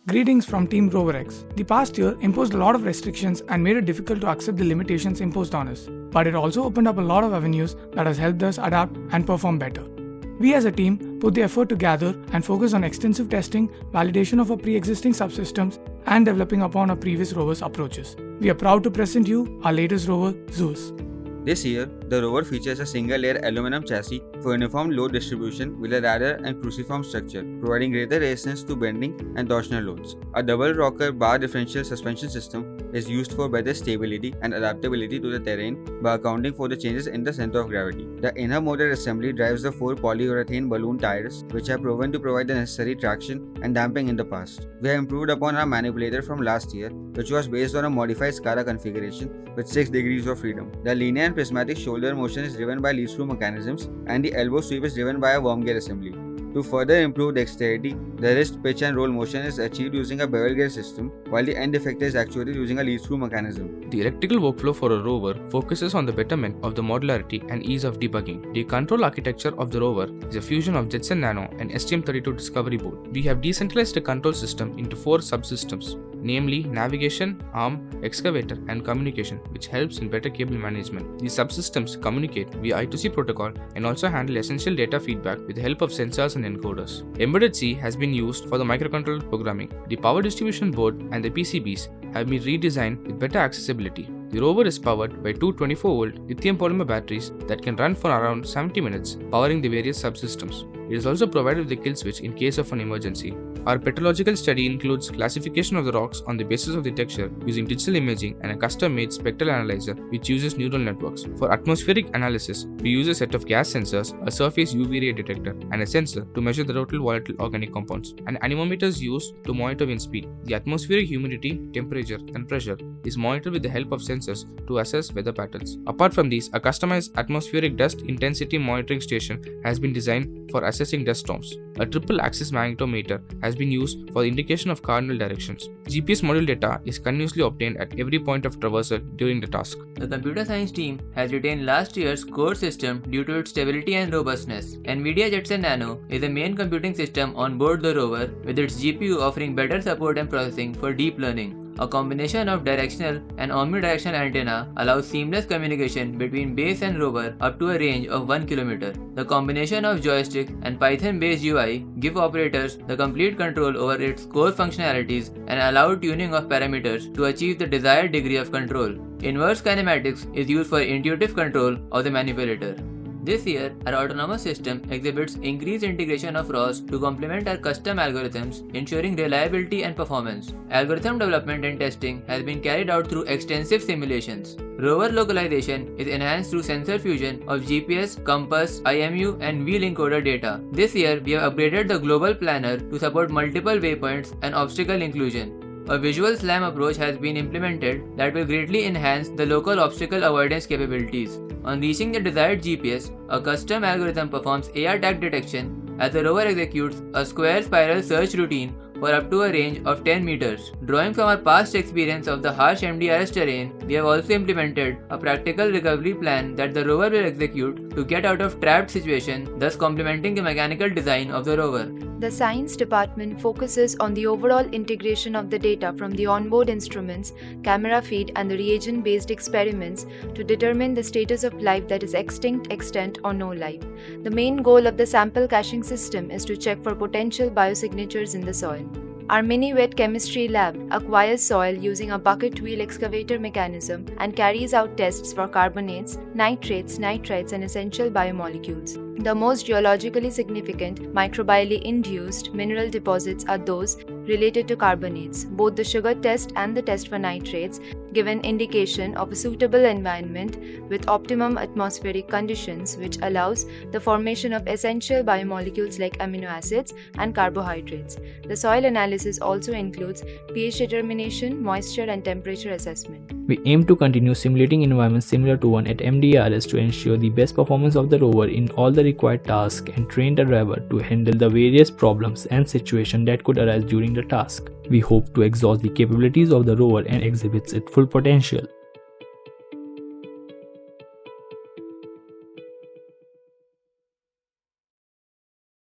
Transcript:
Greetings from Team RoverX. The past year imposed a lot of restrictions and made it difficult to accept the limitations imposed on us. But it also opened up a lot of avenues that has helped us adapt and perform better. We as a team put the effort to gather and focus on extensive testing, validation of our pre-existing subsystems, and developing upon our previous rover's approaches. We are proud to present you our latest rover, Zeus. This year, the rover features a single-layer aluminum chassis for uniform load distribution with a radar and cruciform structure, providing greater resistance to bending and torsional loads. A double rocker bar differential suspension system is used for better stability and adaptability to the terrain by accounting for the changes in the center of gravity. The inner motor assembly drives the 4 polyurethane balloon tires, which have proven to provide the necessary traction and damping in the past. We have improved upon our manipulator from last year, which was based on a modified SCARA configuration with 6 degrees of freedom. The linear and prismatic shoulder motion is driven by lead screw mechanisms, and the elbow sweep is driven by a worm gear assembly. To further improve dexterity, the wrist pitch and roll motion is achieved using a bevel gear system, while the end effector is actuated using a lead screw mechanism. The electrical workflow for a rover focuses on the betterment of the modularity and ease of debugging. The control architecture of the rover is a fusion of Jetson Nano and STM32 Discovery board. We have decentralized the control system into 4 subsystems, namely navigation, arm, excavator, and communication, which helps in better cable management. These subsystems communicate via I2C protocol and also handle essential data feedback with the help of sensors and encoders. Embedded C has been used for the microcontroller programming. The power distribution board and the PCBs have been redesigned with better accessibility. The rover is powered by two 24-volt lithium polymer batteries that can run for around 70 minutes, powering the various subsystems. It is also provided with a kill switch in case of an emergency. Our petrological study includes classification of the rocks on the basis of the texture using digital imaging and a custom-made spectral analyzer which uses neural networks. For atmospheric analysis, we use a set of gas sensors, a surface UV ray detector, and a sensor to measure the total volatile organic compounds. An anemometer is used to monitor wind speed. The atmospheric humidity, temperature, and pressure is monitored with the help of sensors to assess weather patterns. Apart from these, a customized atmospheric dust intensity monitoring station has been designed for assessing dust storms. A triple-axis magnetometer has been used for the indication of cardinal directions. GPS module data is continuously obtained at every point of traversal during the task. The computer science team has retained last year's core system due to its stability and robustness. NVIDIA Jetson Nano is the main computing system on board the rover, with its GPU offering better support and processing for deep learning. A combination of directional and omnidirectional antenna allows seamless communication between base and rover up to a range of 1 km. The combination of joystick and Python-based UI give operators the complete control over its core functionalities and allow tuning of parameters to achieve the desired degree of control. Inverse kinematics is used for intuitive control of the manipulator. This year, our autonomous system exhibits increased integration of ROS to complement our custom algorithms, ensuring reliability and performance. Algorithm development and testing has been carried out through extensive simulations. Rover localization is enhanced through sensor fusion of GPS, compass, IMU, and wheel encoder data. This year, we have upgraded the global planner to support multiple waypoints and obstacle inclusion. A visual SLAM approach has been implemented that will greatly enhance the local obstacle avoidance capabilities. On reaching the desired GPS, a custom algorithm performs AR tag detection as the rover executes a square spiral search routine for up to a range of 10 meters. Drawing from our past experience of the harsh MDRS terrain, we have also implemented a practical recovery plan that the rover will execute to get out of trapped situation, thus complementing the mechanical design of the rover. The science department focuses on the overall integration of the data from the onboard instruments, camera feed, and the reagent-based experiments to determine the status of life that is extinct, extant, or no life. The main goal of the sample caching system is to check for potential biosignatures in the soil. Our mini-wet chemistry lab acquires soil using a bucket wheel excavator mechanism and carries out tests for carbonates, nitrates, nitrites, and essential biomolecules. The most geologically significant microbially induced mineral deposits are those related to carbonates. Both the sugar test and the test for nitrates give an indication of a suitable environment with optimum atmospheric conditions, which allows the formation of essential biomolecules like amino acids and carbohydrates. The soil analysis also includes pH determination, moisture, and temperature assessment. We aim to continue simulating environments similar to one at MDRS to ensure the best performance of the rover in all the required tasks and train the driver to handle the various problems and situations that could arise during the task. We hope to exhaust the capabilities of the rover and exhibits its full potential.